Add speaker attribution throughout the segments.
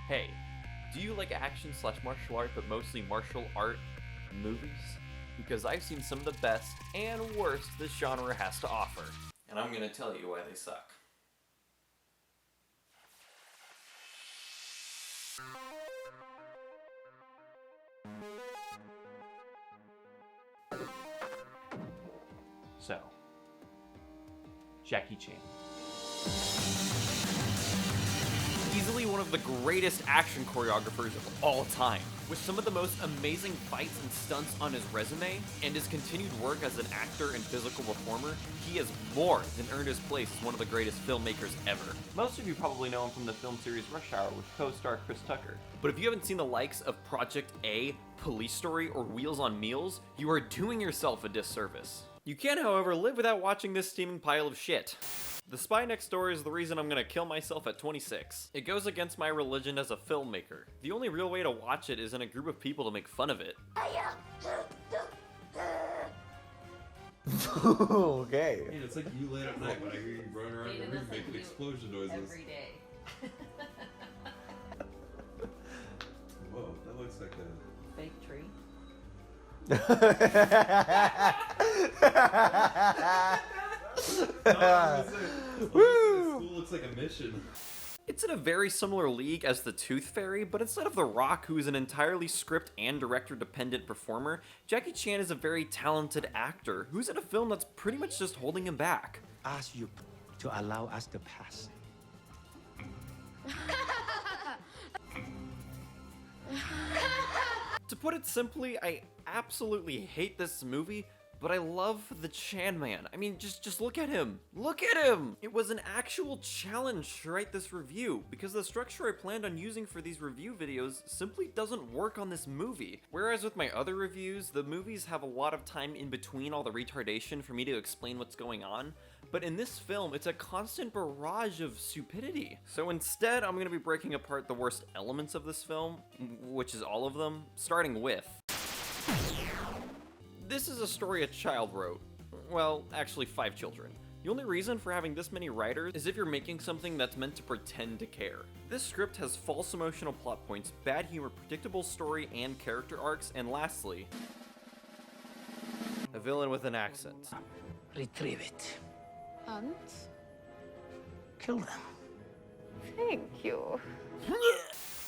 Speaker 1: Hey, do you like action/martial art, but mostly martial art movies? Because I've seen some of the best and worst this genre has to offer. And I'm gonna tell you why they suck. So, Jackie Chan. Easily one of the greatest action choreographers of all time. With some of the most amazing fights and stunts on his resume, and his continued work as an actor and physical performer, he has more than earned his place as one of the greatest filmmakers ever. Most of you probably know him from the film series Rush Hour with co-star Chris Tucker. But if you haven't seen the likes of Project A, Police Story, or Wheels on Meals, you are doing yourself a disservice. You can, however, live without watching this steaming pile of shit. The Spy Next Door is the reason I'm gonna kill myself at 26. It goes against my religion as a filmmaker. The only real way to watch it is in a group of people to make fun of it.
Speaker 2: Okay.
Speaker 3: Hey, it's like you late at night when I hear you running around the room making explosion noises.
Speaker 4: Every day.
Speaker 3: Whoa, that looks like a...
Speaker 4: Fake tree.
Speaker 3: Woo! School looks like a mission.
Speaker 1: It's in a very similar league as the Tooth Fairy, but instead of The Rock, who is an entirely script and director-dependent performer, Jackie Chan is a very talented actor who's in a film that's pretty much just holding him back.
Speaker 5: Ask you to allow us to pass.
Speaker 1: To put it simply, I absolutely hate this movie, but I love the Chan Man. I mean, just look at him. Look at him! It was an actual challenge to write this review, because the structure I planned on using for these review videos simply doesn't work on this movie. Whereas with my other reviews, the movies have a lot of time in between all the retardation for me to explain what's going on, but in this film, it's a constant barrage of stupidity. So instead, I'm gonna be breaking apart the worst elements of this film, which is all of them, starting with... This is a story a child wrote. Well, actually 5 children. The only reason for having this many writers is if you're making something that's meant to pretend to care. This script has false emotional plot points, bad humor, predictable story and character arcs, and lastly, a villain with an accent.
Speaker 5: Retrieve it.
Speaker 6: And?
Speaker 5: Kill them.
Speaker 6: Thank you.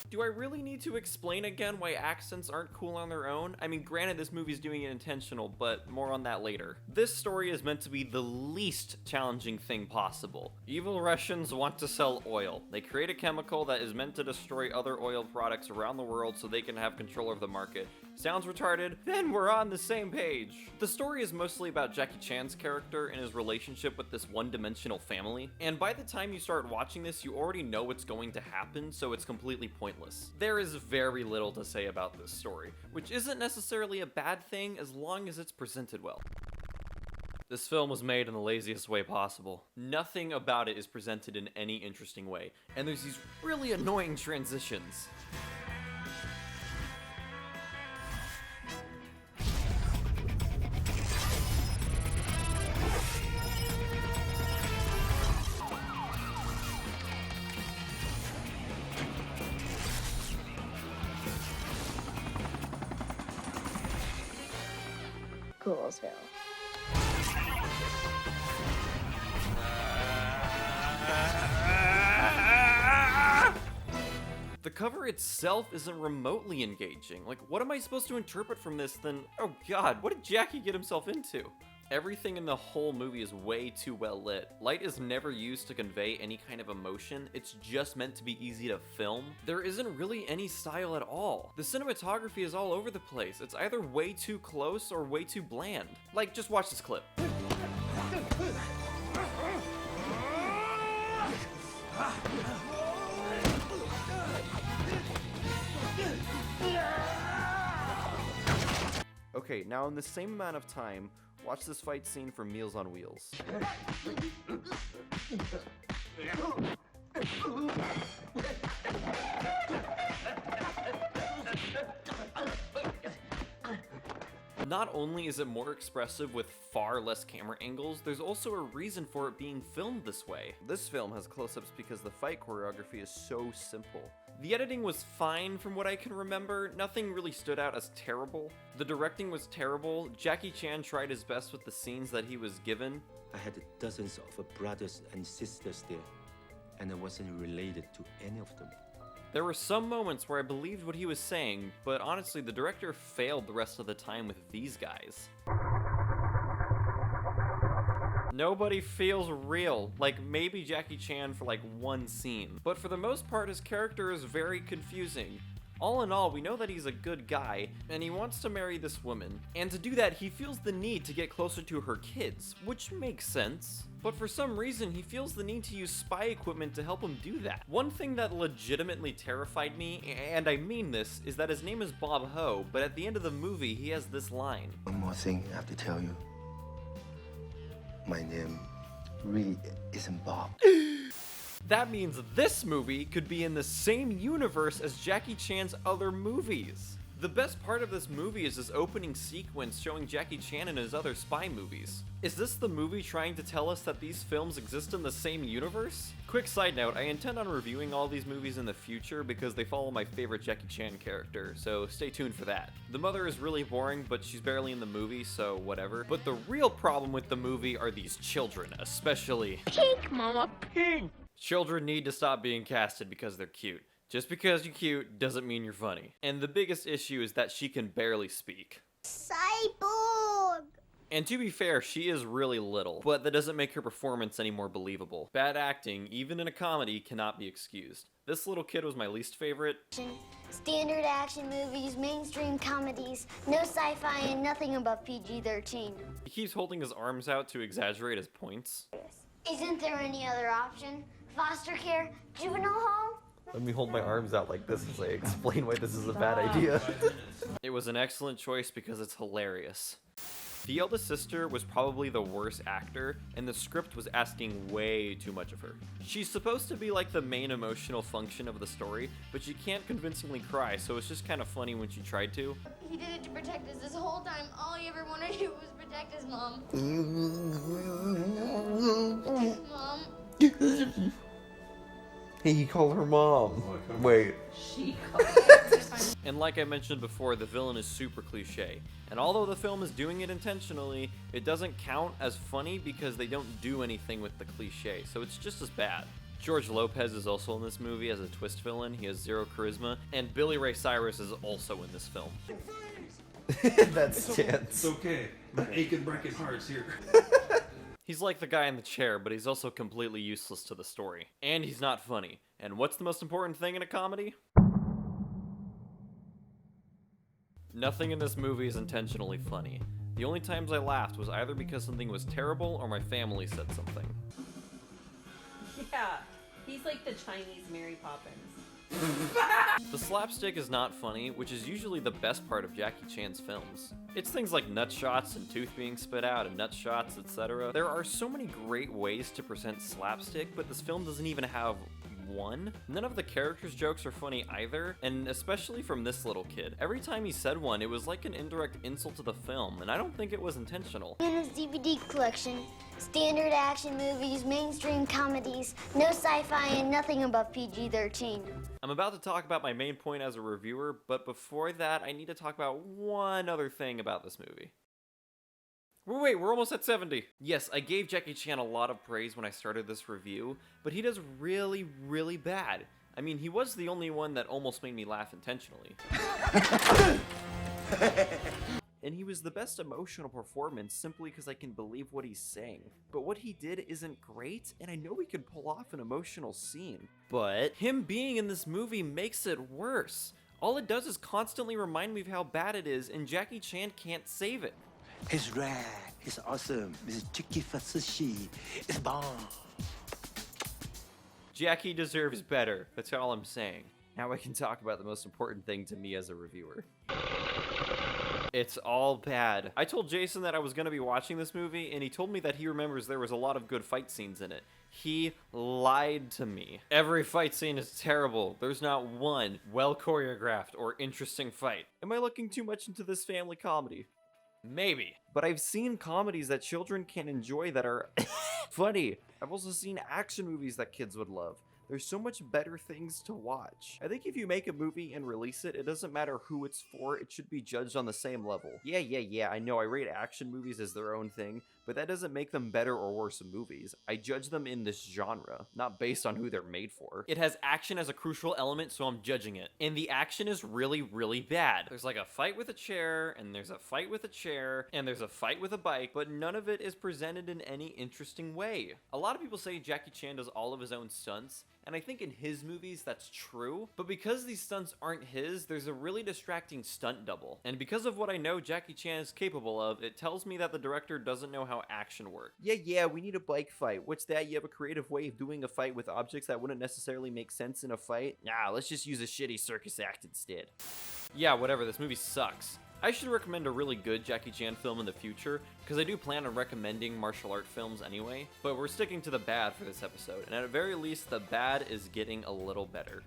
Speaker 1: Do I really need to explain again why accents aren't cool on their own? I mean, granted this movie's doing it intentional, but more on that later. This story is meant to be the least challenging thing possible. Evil Russians want to sell oil. They create a chemical that is meant to destroy other oil products around the world so they can have control of the market. Sounds retarded? Then we're on the same page. The story is mostly about Jackie Chan's character and his relationship with this one-dimensional family, and by the time you start watching this, you already know what's going to happen, so it's completely pointless. There is very little to say about this story, which isn't necessarily a bad thing as long as it's presented well. This film was made in the laziest way possible. Nothing about it is presented in any interesting way, and there's these really annoying transitions.
Speaker 6: Coolsville.
Speaker 1: The cover itself isn't remotely engaging. Like, what am I supposed to interpret from this than, oh god, what did Jackie get himself into? Everything in the whole movie is way too well lit. Light is never used to convey any kind of emotion, it's just meant to be easy to film. There isn't really any style at all. The cinematography is all over the place. It's either way too close or way too bland. Like, just watch this clip. Okay, now in the same amount of time, watch this fight scene from Meals on Wheels. Not only is it more expressive with far less camera angles, there's also a reason for it being filmed this way. This film has close-ups because the fight choreography is so simple. The editing was fine from what I can remember, nothing really stood out as terrible. The directing was terrible, Jackie Chan tried his best with the scenes that he was given.
Speaker 5: I had dozens of brothers and sisters there, and I wasn't related to any of them.
Speaker 1: There were some moments where I believed what he was saying, but honestly the director failed the rest of the time with these guys. Nobody feels real, like maybe Jackie Chan for like one scene. But for the most part, his character is very confusing. All in all, we know that he's a good guy, and he wants to marry this woman. And to do that, he feels the need to get closer to her kids, which makes sense. But for some reason, he feels the need to use spy equipment to help him do that. One thing that legitimately terrified me, and I mean this, is that his name is Bob Ho, but at the end of the movie, he has this line.
Speaker 5: One more thing I have to tell you. My name really isn't Bob.
Speaker 1: That means this movie could be in the same universe as Jackie Chan's other movies. The best part of this movie is this opening sequence showing Jackie Chan in his other spy movies. Is this the movie trying to tell us that these films exist in the same universe? Quick side note, I intend on reviewing all these movies in the future because they follow my favorite Jackie Chan character, so stay tuned for that. The mother is really boring, but she's barely in the movie, so whatever. But the real problem with the movie are these children, especially...
Speaker 6: Pink, Mama, pink.
Speaker 1: Children need to stop being casted because they're cute. Just because you're cute doesn't mean you're funny. And the biggest issue is that she can barely speak.
Speaker 6: Cyborg.
Speaker 1: And to be fair, she is really little, but that doesn't make her performance any more believable. Bad acting, even in a comedy, cannot be excused. This little kid was my least favorite.
Speaker 2: Standard action movies, mainstream comedies, no sci-fi and nothing above PG-13.
Speaker 1: He keeps holding his arms out to exaggerate his points.
Speaker 2: Isn't there any other option? Foster care? Juvenile hall?
Speaker 1: Let me hold my arms out like this as I explain why this is a bad idea. It was an excellent choice because it's hilarious. The eldest sister was probably the worst actor, and the script was asking way too much of her. She's supposed to be like the main emotional function of the story, but she can't convincingly cry, so it's just kind of funny when she tried to.
Speaker 2: He did it to protect us this whole time. All he ever wanted to do was protect his mom. Mom.
Speaker 1: He called her mom. Wait.
Speaker 4: She called
Speaker 1: And like I mentioned before, the villain is super cliche. And although the film is doing it intentionally, it doesn't count as funny because they don't do anything with the cliche, so it's just as bad. George Lopez is also in this movie as a twist villain. He has zero charisma. And Billy Ray Cyrus is also in this film. That's chance.
Speaker 3: It's okay. My aching breaking heart's here.
Speaker 1: He's like the guy in the chair, but he's also completely useless to the story. And he's not funny. And what's the most important thing in a comedy? Nothing in this movie is intentionally funny. The only times I laughed was either because something was terrible or my family said something.
Speaker 4: Yeah, he's like the Chinese Mary Poppins.
Speaker 1: The slapstick is not funny, which is usually the best part of Jackie Chan's films. It's things like nut shots and tooth being spit out and nut shots, etc. There are so many great ways to present slapstick, but this film doesn't even have one. None of the characters' jokes are funny either, and especially from this little kid. Every time he said one, it was like an indirect insult to the film, and I don't think it was intentional.
Speaker 2: In his DVD collection, standard action movies, mainstream comedies, no sci-fi and nothing above PG-13.
Speaker 1: I'm about to talk about my main point as a reviewer, but before that, I need to talk about one other thing about this movie. Wait, we're almost at 70. Yes, I gave Jackie Chan a lot of praise when I started this review, but he does really, really bad. I mean, he was the only one that almost made me laugh intentionally. And he was the best emotional performance simply because I can believe what he's saying. But what he did isn't great, and I know he could pull off an emotional scene. But him being in this movie makes it worse. All it does is constantly remind me of how bad it is, and Jackie Chan can't save it.
Speaker 5: It's rad. It's awesome. It's chicky for sushi. It's bomb.
Speaker 1: Jackie deserves better. That's all I'm saying. Now I can talk about the most important thing to me as a reviewer. It's all bad. I told Jason that I was going to be watching this movie, and he told me that he remembers there was a lot of good fight scenes in it. He lied to me. Every fight scene is terrible. There's not one well choreographed or interesting fight. Am I looking too much into this family comedy? Maybe. But I've seen comedies that children can enjoy that are funny. I've also seen action movies that kids would love. There's so much better things to watch. I think if you make a movie and release it, it doesn't matter who it's for, it should be judged on the same level. Yeah, I know I rate action movies as their own thing, but that doesn't make them better or worse movies. I judge them in this genre, not based on who they're made for. It has action as a crucial element, so I'm judging it. And the action is really, really bad. There's like a fight with a chair, and there's a fight with a chair, and there's a fight with a bike, but none of it is presented in any interesting way. A lot of people say Jackie Chan does all of his own stunts, and I think in his movies that's true, but because these stunts aren't his, there's a really distracting stunt double. And because of what I know Jackie Chan is capable of, it tells me that the director doesn't know how action works. Yeah, we need a bike fight. What's that? You have a creative way of doing a fight with objects that wouldn't necessarily make sense in a fight? Nah, let's just use a shitty circus act instead. Yeah, whatever, this movie sucks. I should recommend a really good Jackie Chan film in the future, because I do plan on recommending martial art films anyway, but we're sticking to the bad for this episode, and at the very least, the bad is getting a little better.